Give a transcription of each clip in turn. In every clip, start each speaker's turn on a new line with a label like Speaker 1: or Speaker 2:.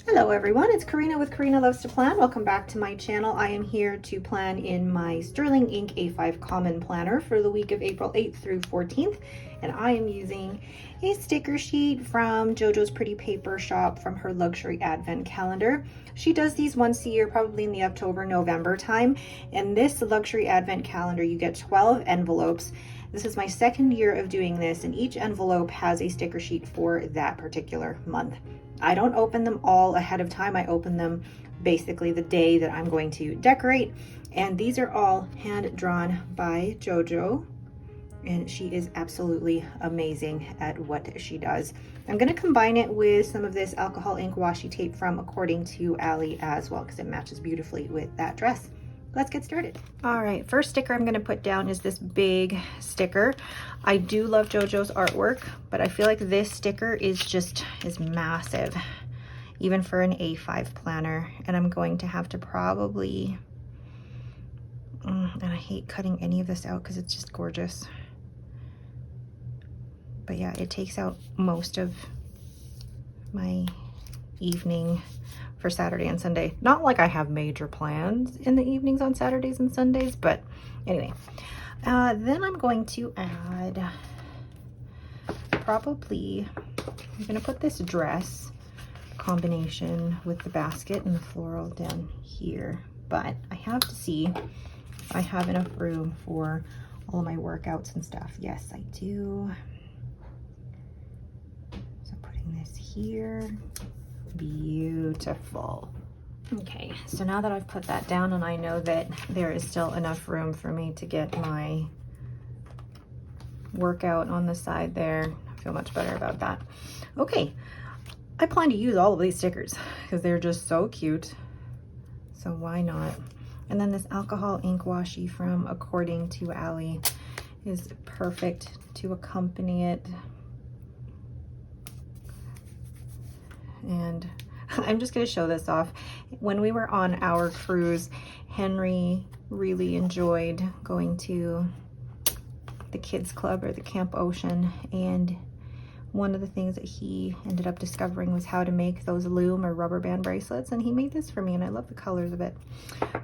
Speaker 1: Hello everyone, it's Karina with Karina Loves to Plan. Welcome back to my channel. I am here to plan in my Sterling Ink A5 Common Planner for the week of April 8th through 14th. And I am using a sticker sheet from JoJo's Pretty Paper Shop from her luxury advent calendar. She does these once a year, probably in the October-November time. And this luxury advent calendar, you get 12 envelopes. This is my second year of doing this, and each envelope has a sticker sheet for that particular month. I don't open them all ahead of time. I open them basically the day that I'm going to decorate. And these are all hand drawn by JoJo. And she is absolutely amazing at what she does. I'm going to combine it with some of this alcohol ink washi tape from According to Allie as well, because it matches beautifully with that dress. Let's get started. All right, first sticker I'm going to put down is this big sticker. I do love JoJo's artwork, but I feel like this sticker is massive, even for an A5 planner. And I'm going to have to probably, and I hate cutting any of this out because it's just gorgeous. But yeah, it takes out most of my evening for Saturday and Sunday. Not like I have major plans in the evenings on Saturdays and Sundays, but anyway. Then I'm going to add probably, I'm gonna put this dress combination with the basket and the floral down here, but I have to see if I have enough room for all of my workouts and stuff. Yes, I do. So putting this here. Beautiful. Okay, so now that I've put that down and I know that there is still enough room for me to get my workout on the side there, I feel much better about that. Okay, I plan to use all of these stickers because they're just so cute, so why not? And then this alcohol ink washi from According to Allie is perfect to accompany it. And I'm just going to show this off. When we were on our cruise, Henry really enjoyed going to the kids club or the Camp Ocean, and one of the things that he ended up discovering was how to make those loom or rubber band bracelets, and he made this for me, and I love the colors of it.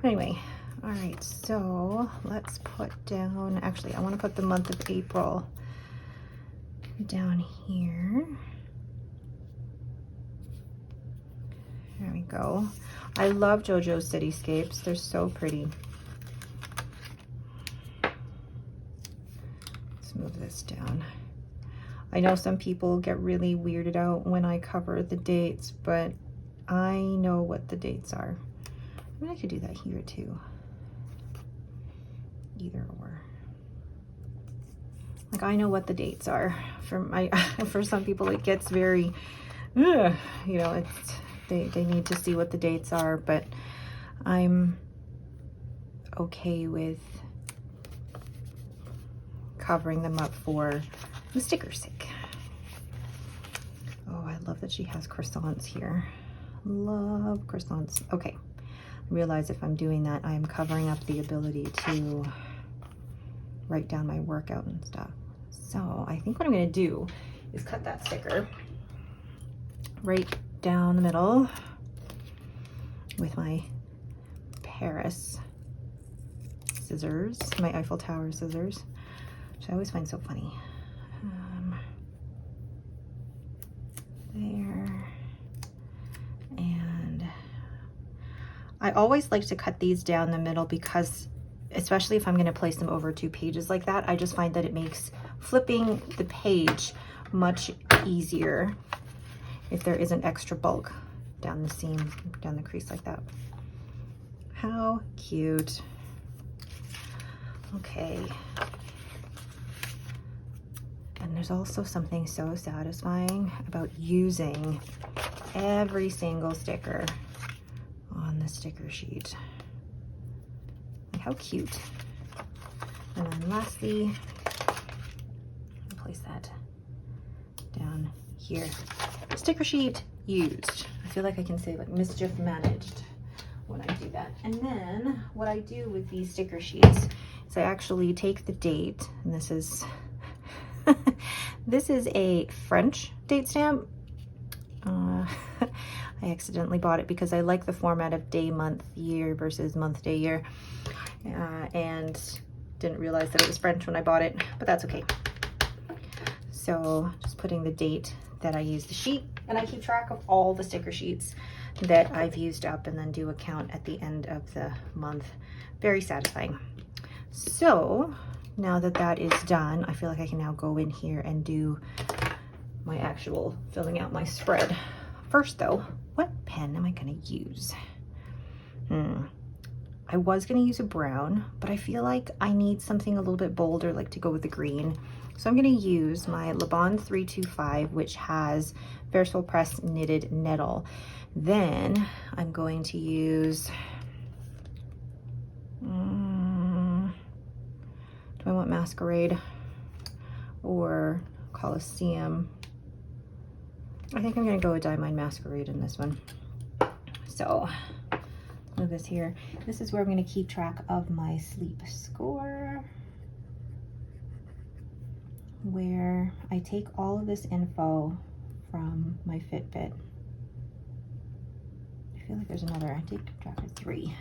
Speaker 1: Anyway, all right, so let's put down, actually I want to put the month of April down here. There we go. I love JoJo's cityscapes. They're so pretty. Let's move this down. I know some people get really weirded out when I cover the dates, but I know what the dates are. I mean, I could do that here too. Either or. Like, I know what the dates are. For some people it gets very, you know, it's, they need to see what the dates are, but I'm okay with covering them up for the sticker's sake. Oh, I love that she has croissants here. Love croissants. Okay, I realize if I'm doing that, I'm covering up the ability to write down my workout and stuff. So I think what I'm gonna do is cut that sticker right down the middle with my Paris scissors, my Eiffel Tower scissors, which I always find so funny. There. And I always like to cut these down the middle because, especially if I'm going to place them over 2 pages like that, I just find that it makes flipping the page much easier if there is an extra bulk down the seam, down the crease like that. How cute. Okay. And there's also something so satisfying about using every single sticker on the sticker sheet. Like, how cute. And then lastly, I'll place that down here. Sticker sheet used. I feel like I can say like mischief managed when I do that. And then what I do with these sticker sheets is I actually take the date, and this is this is a French date stamp. I accidentally bought it because I like the format of day, month, year versus month, day, year. And didn't realize that it was French when I bought it, but that's okay. So just putting the date that I used the sheet, and I keep track of all the sticker sheets that I've used up and then do a count at the end of the month. Very satisfying. So now that that is done, I feel like I can now go in here and do my actual filling out my spread. First though, what pen am I gonna use? I was gonna use a brown, but I feel like I need something a little bit bolder, like to go with the green. So I'm gonna use my Le Bon 325, which has Versatile Press Knitted Nettle. Then I'm going to use, do I want Masquerade or Coliseum? I think I'm gonna go with Diamond Masquerade in this one. So move this here. This is where I'm gonna keep track of my sleep score, where I take all of this info from my Fitbit. I feel like there's another, I take track of 3.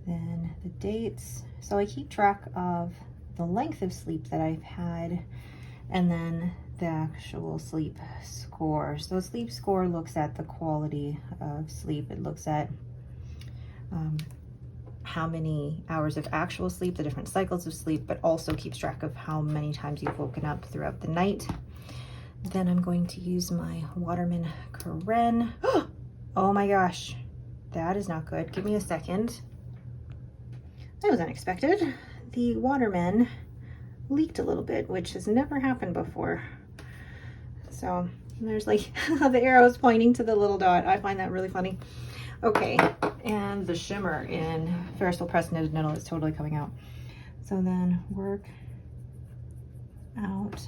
Speaker 1: Then the dates. So I keep track of the length of sleep that I've had, and then the actual sleep score. So sleep score looks at the quality of sleep. It looks at how many hours of actual sleep, the different cycles of sleep, but also keeps track of how many times you've woken up throughout the night. Then I'm going to use my Waterman Karen. Oh my gosh, that is not good. Give me a second. That was unexpected. The Waterman leaked a little bit, which has never happened before. So there's like the arrows pointing to the little dot. I find that really funny. Okay, and the shimmer in Versatile Press Knitted Nettle is totally coming out. So then work out.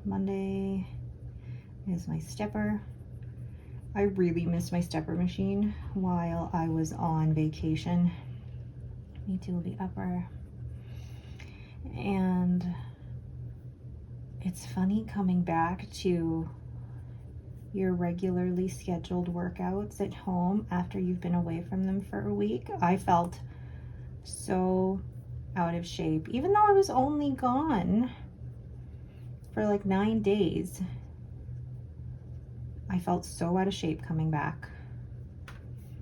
Speaker 1: Monday is my stepper. I really missed my stepper machine while I was on vacation. Me too will be upper. And it's funny coming back to your regularly scheduled workouts at home after you've been away from them for a week. I felt so out of shape, even though I was only gone for like 9 days. I felt so out of shape coming back.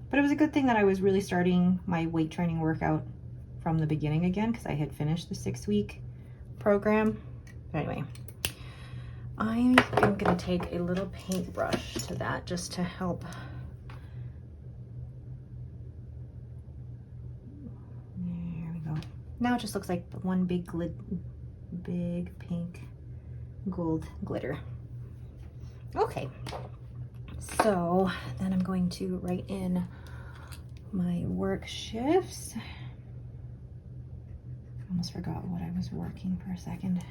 Speaker 1: But it was a good thing that I was really starting my weight training workout from the beginning again, because I had finished the 6-week program. But anyway, I am gonna take a little paintbrush to that just to help. There we go. Now it just looks like one big pink gold glitter. Okay, so then I'm going to write in my work shifts. Almost forgot what I was working for a second.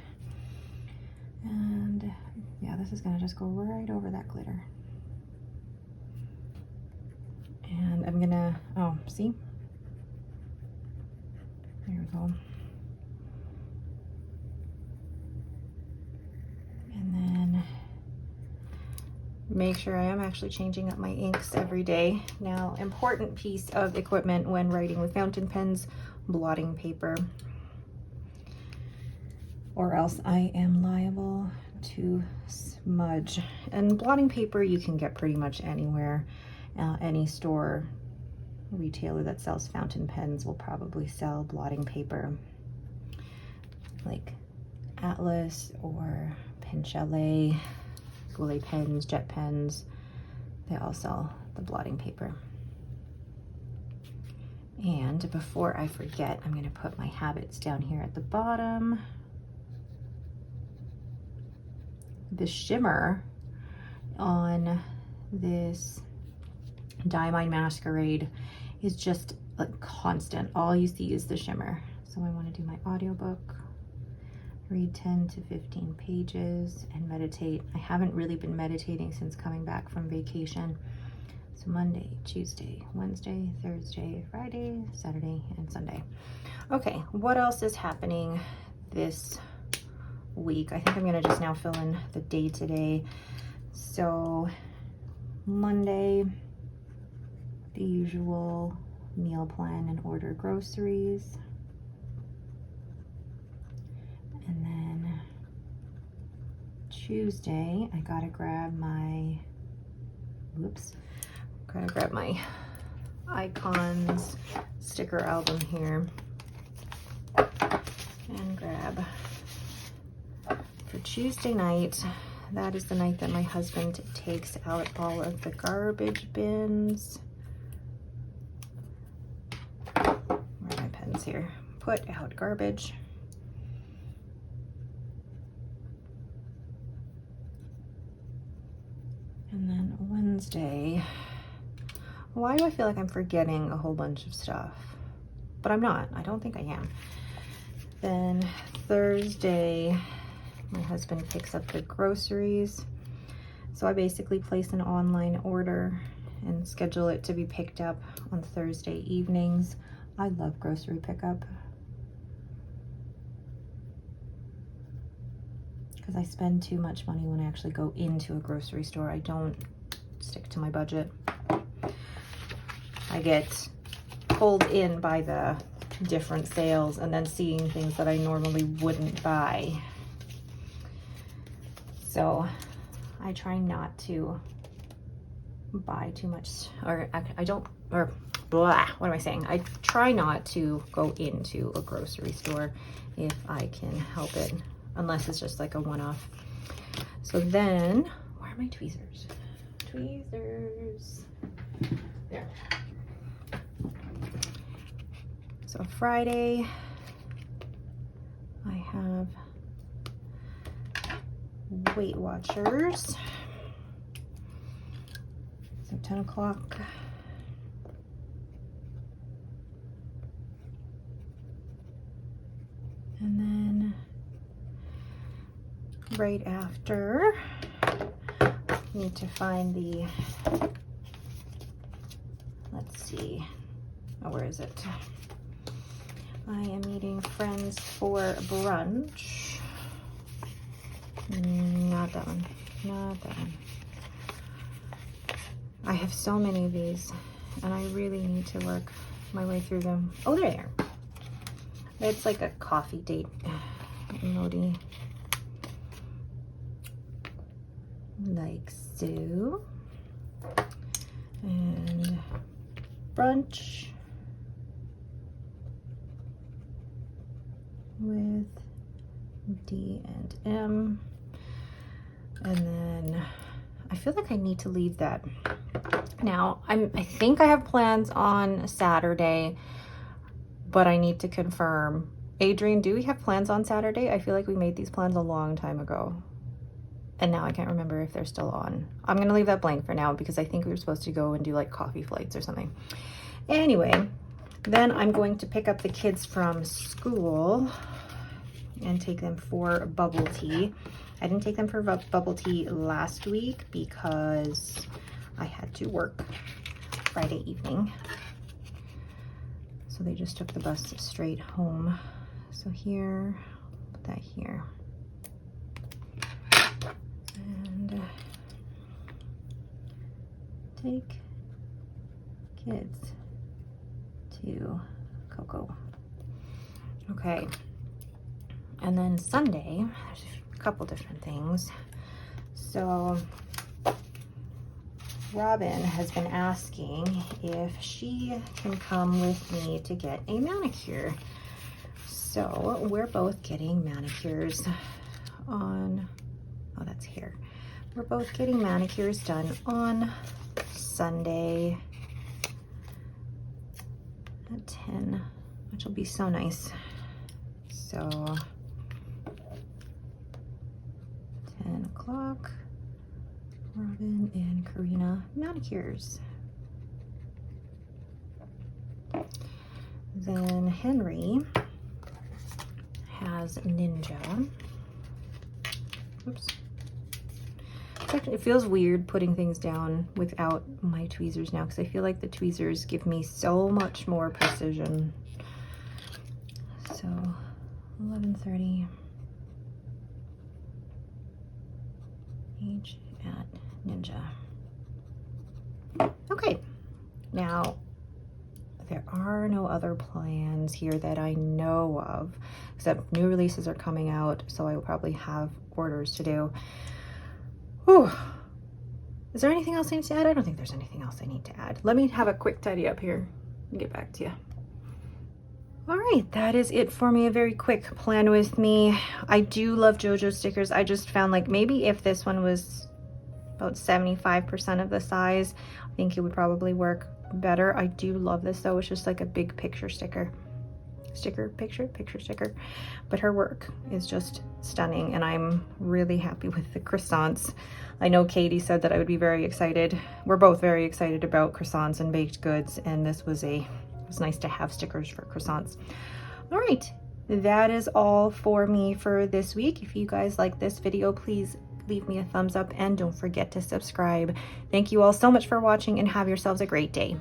Speaker 1: And yeah, this is gonna just go right over that glitter. And I'm gonna, oh, see? There we go. And then make sure I am actually changing up my inks every day. Now, important piece of equipment when writing with fountain pens, blotting paper, or else I am liable to smudge. And blotting paper you can get pretty much anywhere. Any store, retailer that sells fountain pens will probably sell blotting paper, like Atlas or PenChalet, Goulet pens, Jet pens. They all sell the blotting paper. And before I forget, I'm gonna put my habits down here at the bottom. The shimmer on this Diamond Masquerade is just like constant. All you see is the shimmer. So I want to do my audiobook, read 10 to 15 pages, and meditate. I haven't really been meditating since coming back from vacation. So Monday, Tuesday, Wednesday, Thursday, Friday, Saturday, and Sunday. Okay, what else is happening this week? I think I'm gonna just now fill in the day-to-day So Monday, the usual meal plan and order groceries. And then Tuesday, I gotta grab my, icons sticker album here and grab for Tuesday night. That is the night that my husband takes out all of the garbage bins. Where are my pens here? Put out garbage. And then Wednesday, why do I feel like I'm forgetting a whole bunch of stuff? But I'm not. I don't think I am. Then Thursday, my husband picks up the groceries. So I basically place an online order and schedule it to be picked up on Thursday evenings. I love grocery pickup because I spend too much money when I actually go into a grocery store. I don't stick to my budget. I get pulled in by the different sales and then seeing things that I normally wouldn't buy. So I try not to buy too much, or what am I saying? I try not to go into a grocery store if I can help it, unless it's just like a one-off. So then, where are my tweezers? Tweezers. There. So Friday, I have Weight Watchers. So 10 o'clock. And then right after, need to find the, let's see, oh, where is it? I am meeting friends for brunch. Not that one, not that one. I have so many of these and I really need to work my way through them. Oh, there they are. It's like a coffee date emoji. Like so. And brunch with D and M. And then I feel like I need to leave that. Now, I think I have plans on Saturday, but I need to confirm. Adrian, do we have plans on Saturday? I feel like we made these plans a long time ago. And now I can't remember if they're still on. I'm gonna leave that blank for now because I think we were supposed to go and do like coffee flights or something. Anyway, then I'm going to pick up the kids from school and take them for bubble tea. I didn't take them for bubble tea last week because I had to work Friday evening. So they just took the bus straight home. So here, put that here. And take kids to Coco. Okay. And then Sunday, there's a couple different things. So Robin has been asking if she can come with me to get a manicure. So we're both getting manicures on, oh, that's here. We're both getting manicures done on Sunday at 10, which will be so nice. So 10 o'clock, Robin and Karina manicures. Then Henry has Ninja. Oops. It feels weird putting things down without my tweezers now because I feel like the tweezers give me so much more precision. So 11:30. Each at Ninja. Okay, now there are no other plans here that I know of, except new releases are coming out, so I will probably have orders to do. Whew. Is there anything else I need to add? I don't think there's anything else I need to add. Let me have a quick tidy up here and get back to you. All right, that is it for me. A very quick plan with me. I do love JoJo stickers. I just found like maybe if this one was about 75% of the size, I think it would probably work better. I do love this though. It's just like a big picture sticker. Picture sticker. But her work is just stunning and I'm really happy with the croissants. I know Katie said that I would be very excited. We're both very excited about croissants and baked goods, and this was nice to have stickers for croissants. All right, that is all for me for this week. If you guys like this video, please leave me a thumbs up and don't forget to subscribe. Thank you all so much for watching and have yourselves a great day.